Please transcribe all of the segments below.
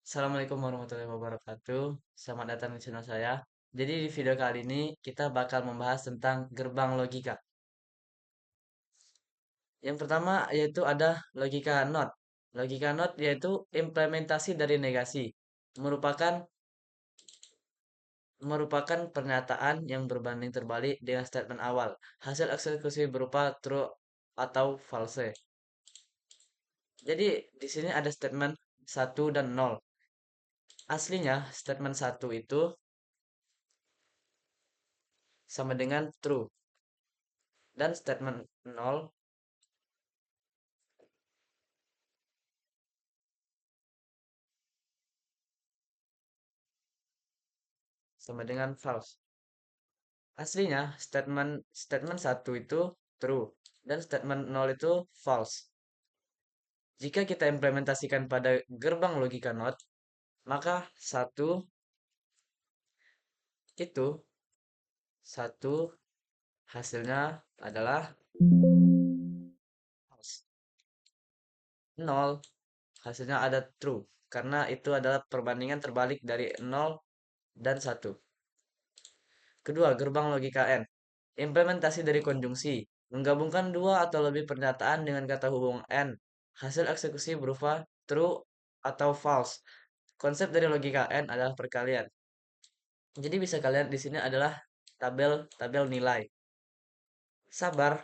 Assalamualaikum warahmatullahi wabarakatuh. Selamat datang di channel saya. Jadi di video kali ini kita bakal membahas tentang gerbang logika. Yang pertama yaitu ada logika NOT. Logika NOT yaitu implementasi dari negasi. Merupakan merupakan pernyataan yang berbanding terbalik dengan statement awal. Hasil eksekusi berupa true atau false. Jadi di sini ada statement satu dan 0. Aslinya statement satu itu sama dengan true dan statement 0 sama dengan false. Aslinya statement statement satu itu true dan statement 0 itu false. Jika kita implementasikan pada gerbang logika NOT, maka itu satu hasilnya adalah false. 0 hasilnya ada true karena itu adalah perbandingan terbalik dari 0 dan 1. Kedua, gerbang logika N. Implementasi dari konjungsi. Menggabungkan dua atau lebih pernyataan dengan kata hubung N. Hasil eksekusi berupa true atau false. Konsep dari logika N adalah perkalian. Jadi bisa kalian di sini adalah tabel nilai. Sabar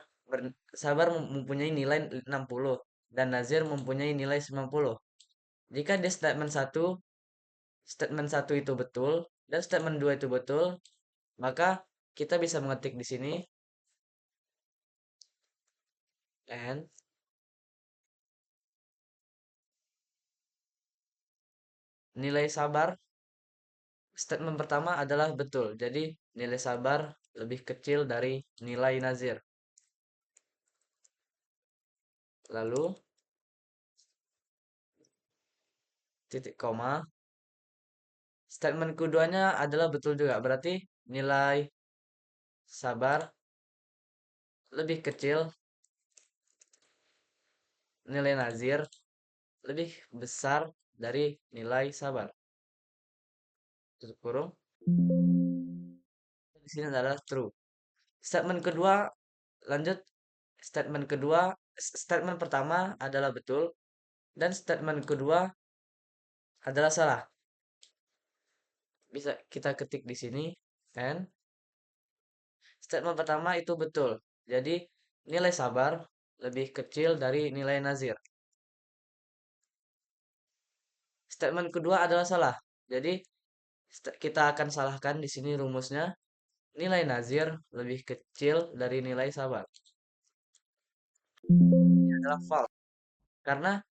Sabar mempunyai nilai 60 dan Nazir mempunyai nilai 90. Jika di statement satu itu betul dan statement 2 itu betul, maka kita bisa mengetik di sini N nilai sabar. Statement pertama adalah betul. Jadi nilai sabar lebih kecil dari nilai nazir. Lalu titik koma. Statement keduanya adalah betul juga. Berarti nilai sabar lebih kecil, nilai nazir lebih besar dari nilai sabar. Tutup kurung. Di sini adalah true. Statement kedua lanjut. Statement pertama adalah betul dan statement kedua adalah salah. Bisa kita ketik di sini and statement pertama itu betul. Jadi nilai sabar lebih kecil dari nilai nazir. Statement kedua adalah salah. Jadi kita akan salahkan di sini rumusnya. Nilai nazir lebih kecil dari nilai sabar. Ini adalah false. Karena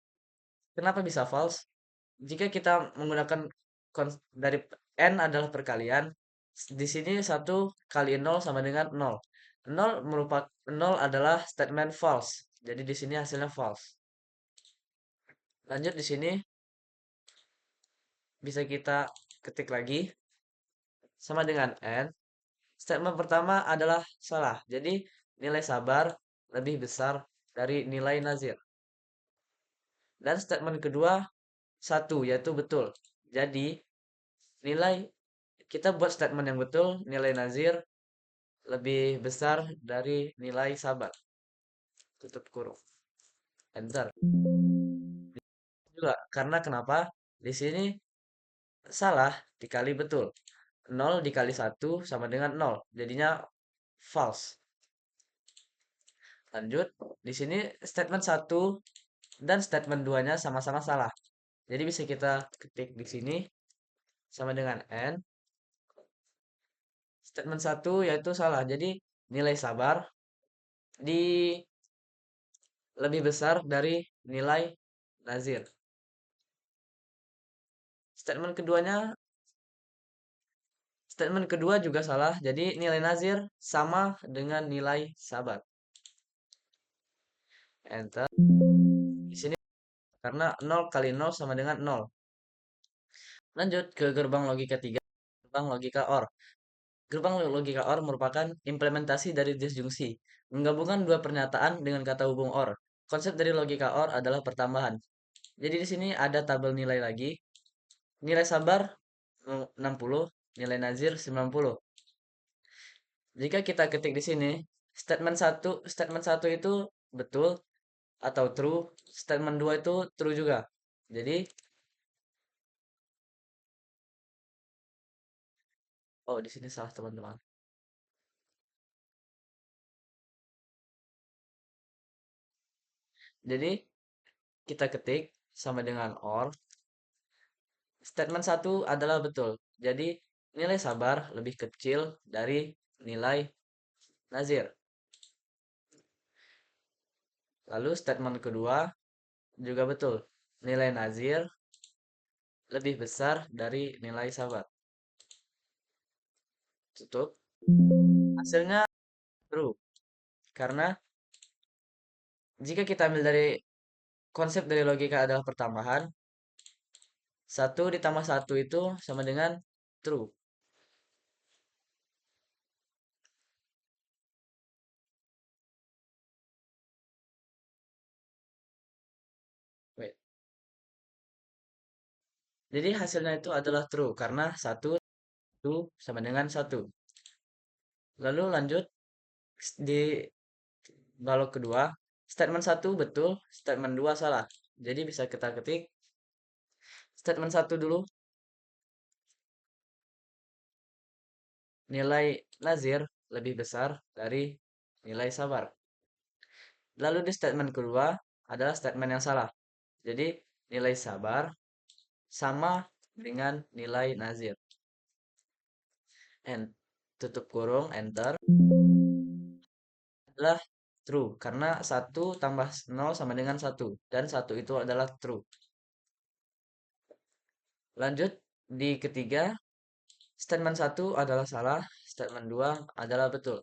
kenapa bisa false? Jika kita menggunakan dari n adalah perkalian, di sini 1 kali 0 sama dengan 0. 0 adalah statement false. Jadi di sini hasilnya false. Lanjut di sini bisa kita ketik lagi sama dengan n. Statement pertama adalah salah. Jadi nilai sabar lebih besar dari nilai nazir. Dan statement kedua satu yaitu betul. Jadi nilai kita buat statement yang betul, nilai nazir lebih besar dari nilai sabar. Tutup kurung. Enter. Juga karena kenapa? Di sini salah dikali betul. 0 dikali 1 sama dengan 0. Jadinya false. Lanjut. Di sini statement satu dan statement 2-nya sama-sama salah. Jadi bisa kita ketik di sini sama dengan N. Statement satu yaitu salah. Jadi nilai sabar di lebih besar dari nilai nazir. Statement keduanya Statement kedua juga salah. Jadi nilai nazir sama dengan nilai sabar. Enter. Di sini karena 0 kali 0 sama dengan 0. Lanjut ke gerbang logika 3, gerbang logika OR. Gerbang logika OR merupakan implementasi dari disjungsi, menggabungkan dua pernyataan dengan kata hubung OR. Konsep dari logika OR adalah pertambahan. Jadi di sini ada tabel nilai lagi. nilai sabar 60, nilai nazir 90. Jika kita ketik di sini, statement satu itu betul atau true, statement 2 itu true juga. Jadi, oh di sini salah teman-teman. Jadi, kita ketik sama dengan or, statement satu adalah betul. Jadi, nilai sabar lebih kecil dari nilai nazir. Lalu statement kedua juga betul. Nilai nazir lebih besar dari nilai sabar. Tutup. Hasilnya true. Karena jika kita ambil dari konsep dari logika adalah pertambahan, satu ditambah satu itu sama dengan true. Wait. Jadi hasilnya itu adalah true karena satu itu sama dengan satu. Lalu lanjut di balok kedua, statement satu betul, statement 2 salah. Jadi bisa kita ketik statement satu dulu, nilai nazir lebih besar dari nilai sabar. Lalu di statement kedua adalah statement yang salah. Jadi nilai sabar sama dengan nilai nazir. And tutup kurung, enter, adalah true. Karena satu tambah nol sama dengan satu. Dan satu itu adalah true. Lanjut, di ketiga, statement satu adalah salah, statement 2 adalah betul.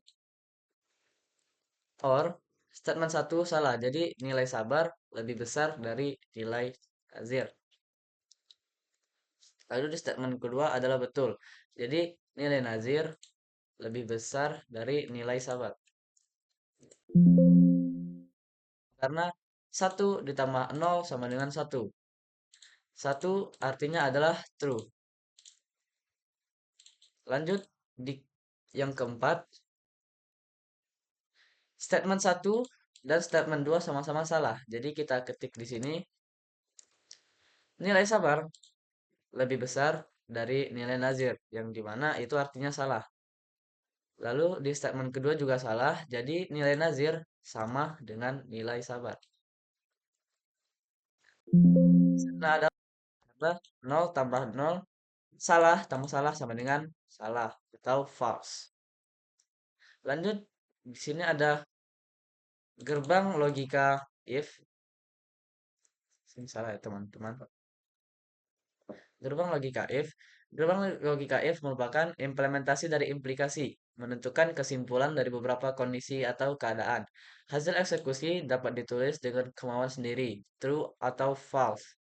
Or, statement satu salah, jadi nilai sabar lebih besar dari nilai nazir. Lalu di statement kedua adalah betul. Jadi nilai nazir lebih besar dari nilai sabar. Karena satu ditambah nol sama dengan satu. Satu artinya adalah true. Lanjut di yang keempat, statement satu dan statement 2 sama-sama salah. Jadi kita ketik di sini nilai sabar lebih besar dari nilai nazir, yang dimana itu artinya salah. Lalu di statement kedua juga salah, jadi nilai nazir sama dengan nilai sabar. Nah, ada 0 tambah 0, salah tambah salah sama dengan salah atau false. Lanjut, di sini ada gerbang logika if. Sini salah ya teman-teman. Gerbang logika if. Gerbang logika if merupakan implementasi dari implikasi, menentukan kesimpulan dari beberapa kondisi atau keadaan. Hasil eksekusi dapat ditulis dengan kemauan sendiri, true atau false.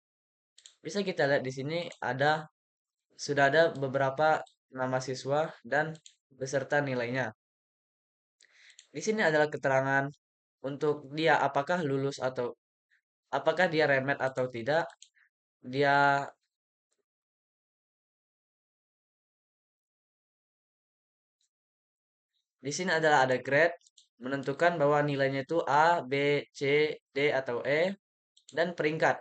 Bisa kita lihat di sini sudah ada beberapa nama siswa dan beserta nilainya. Di sini adalah keterangan untuk dia apakah lulus atau apakah dia remet atau tidak. Dia di sini adalah ada grade menentukan bahwa nilainya itu A, B, C, D atau E dan peringkat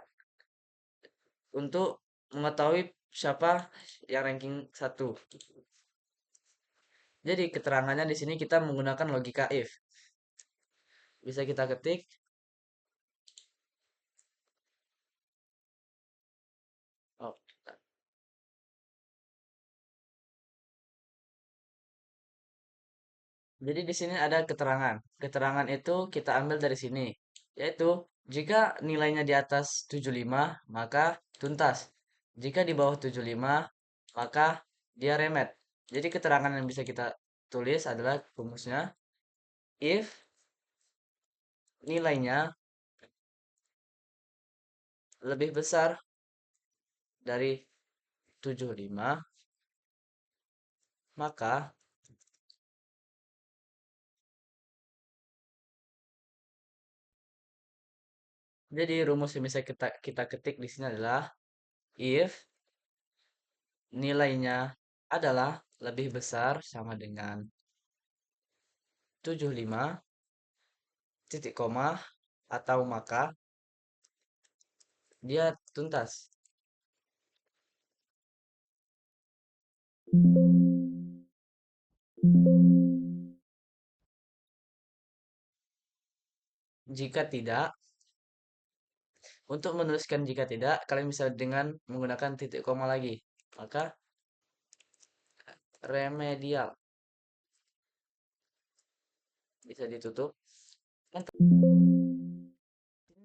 untuk mengetahui siapa yang ranking satu. Jadi keterangannya di sini kita menggunakan logika if. Bisa kita ketik. Oh, jadi di sini ada keterangan. Keterangan itu kita ambil dari sini, yaitu jika nilainya di atas 75, maka tuntas. Jika di bawah 75, maka dia remet. Jadi keterangan yang bisa kita tulis adalah rumusnya if nilainya lebih besar dari 75, maka jadi rumus yang bisa kita ketik di sini adalah if nilainya adalah lebih besar sama dengan 75 titik koma atau maka dia tuntas. Jika tidak, untuk menuliskan jika tidak, kalian bisa dengan menggunakan titik koma lagi. Maka remedial bisa ditutup. Kan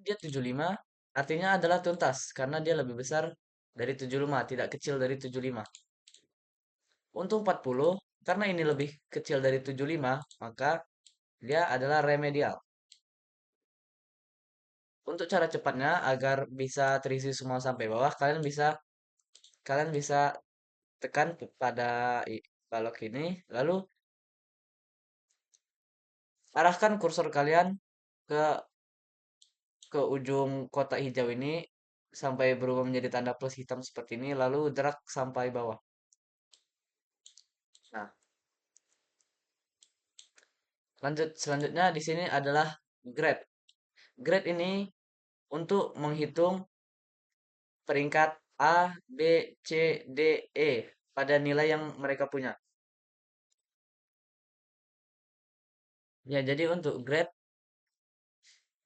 dia 75 artinya adalah tuntas karena dia lebih besar dari 75, tidak kecil dari 75. Untuk 40, karena ini lebih kecil dari 75, maka dia adalah remedial. Untuk cara cepatnya agar bisa terisi semua sampai bawah, kalian bisa tekan pada balok ini, lalu arahkan kursor kalian ke ujung kotak hijau ini sampai berubah menjadi tanda plus hitam seperti ini, lalu drag sampai bawah. Nah, selanjutnya di sini adalah grade. Grade ini untuk menghitung peringkat A, B, C, D, E pada nilai yang mereka punya. Ya, jadi untuk grade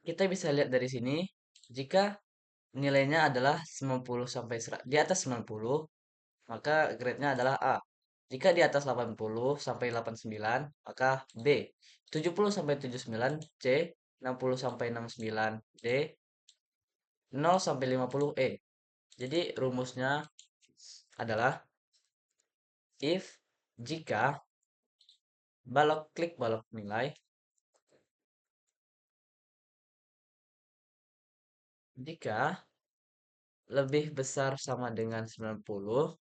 kita bisa lihat dari sini jika nilainya adalah 90 sampai di atas 90, maka grade-nya adalah A. Jika di atas 80 sampai 89, maka B. 70 sampai 79 C, 60 sampai 69 D, 0 sampai 50 E. Jadi rumusnya adalah if jika klik balok nilai jika lebih besar sama dengan 90,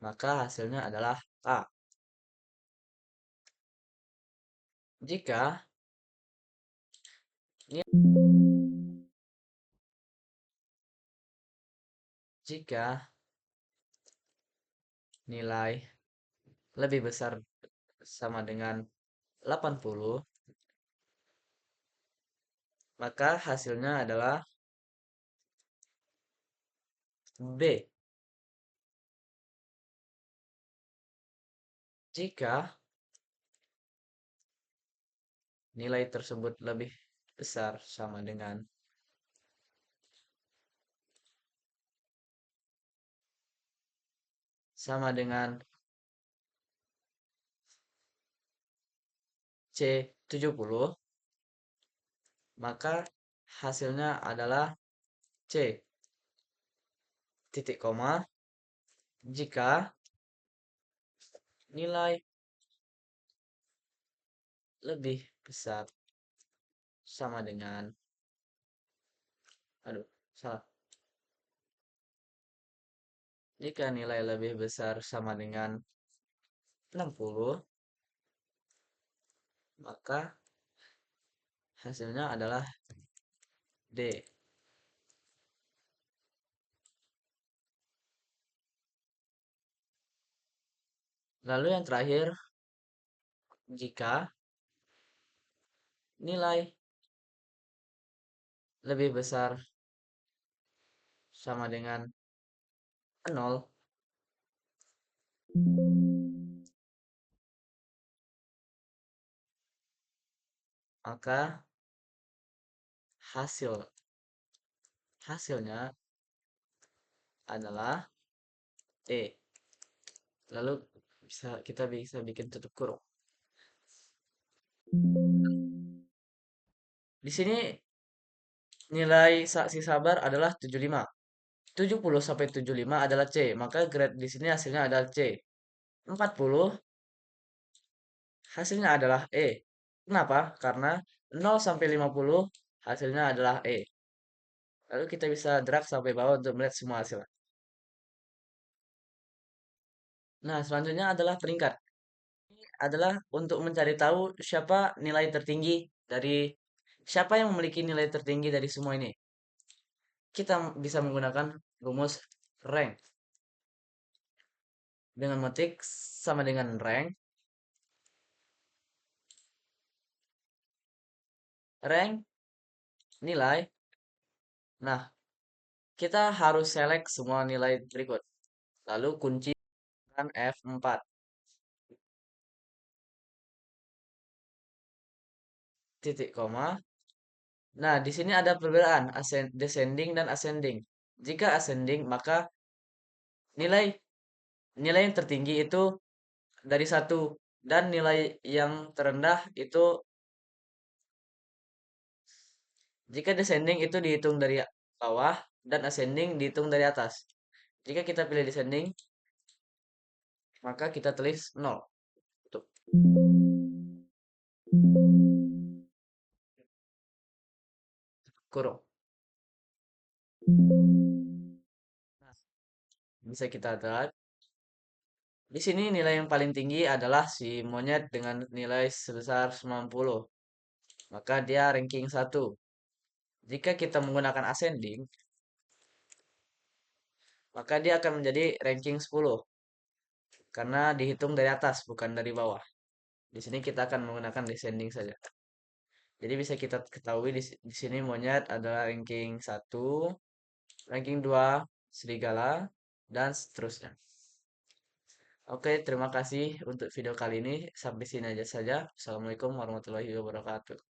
maka hasilnya adalah A. Jika jika nilai lebih besar sama dengan 80, maka hasilnya adalah B. Jika nilai tersebut lebih besar sama dengan C70, maka hasilnya adalah C titik koma jika nilai lebih besar sama dengan aduh, salah. Jika nilai lebih besar sama dengan 60, maka hasilnya adalah D. Lalu yang terakhir, jika nilai lebih besar sama dengan 0, maka hasil hasilnya adalah E. Lalu kita bisa bikin tutup kurung. Di sini nilai saksi sabar adalah 75. 70 sampai 75 adalah C, maka grade di sini hasilnya adalah C. 40 hasilnya adalah E. Kenapa? Karena 0 sampai 50 hasilnya adalah E. Lalu kita bisa drag sampai bawah untuk melihat semua hasil. Nah, selanjutnya adalah peringkat. Ini adalah untuk mencari tahu siapa yang memiliki nilai tertinggi dari semua ini. Kita bisa menggunakan rumus rank. Dengan motik sama dengan rank. Rank nilai. Nah, kita harus select semua nilai berikut. Lalu kunci dengan F4. Titik koma. Nah, di sini ada perbedaan descending dan ascending. Jika ascending, maka nilai nilai yang tertinggi itu dari satu dan nilai yang terendah itu jika descending itu dihitung dari bawah dan ascending dihitung dari atas. Jika kita pilih descending, maka kita tulis 0. Tuh, kurung. Nah, bisa kita lihat di sini nilai yang paling tinggi adalah si monyet dengan nilai sebesar 90. Maka dia ranking 1. Jika kita menggunakan ascending, maka dia akan menjadi ranking 10 karena dihitung dari atas bukan dari bawah. Di sini kita akan menggunakan descending saja. Jadi bisa kita ketahui di sini monyet adalah ranking 1, ranking 2 serigala dan seterusnya. Oke, terima kasih untuk video kali ini. Sampai sini aja saja. Assalamualaikum warahmatullahi wabarakatuh.